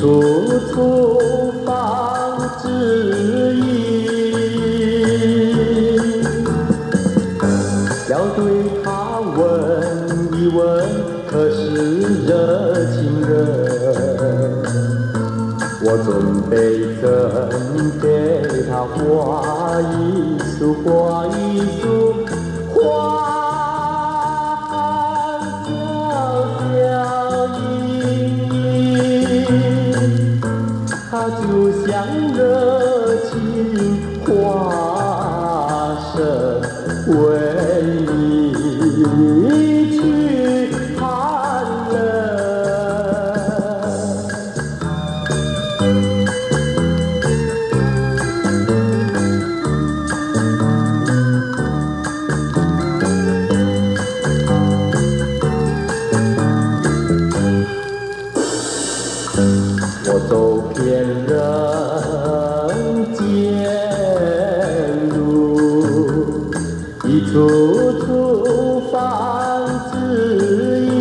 处处放指引，要对他问一问，可是热情人？我准备赠给他画一束，画一束花飘盈，它就像热情花生，为你去寒冷。我走遍人间路，一处处放指引，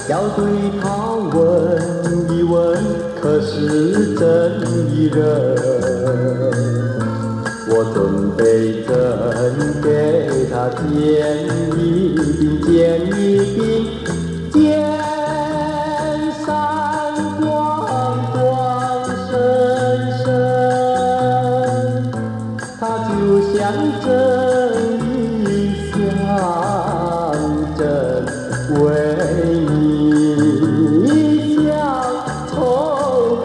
要对他问一问，可是真一人？我准备赠给他见一柄，见一柄。剑闪光光闪闪，它就像正义象征，为你消仇恨。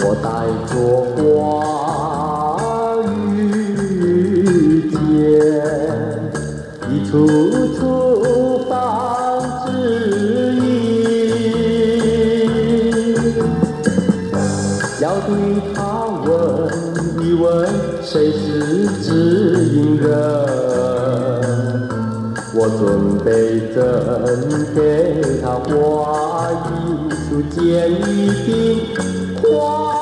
我带着花遇见，一处处放指引，要对他问一问，谁是指引人？我准备赠给他画一束，见一柄花。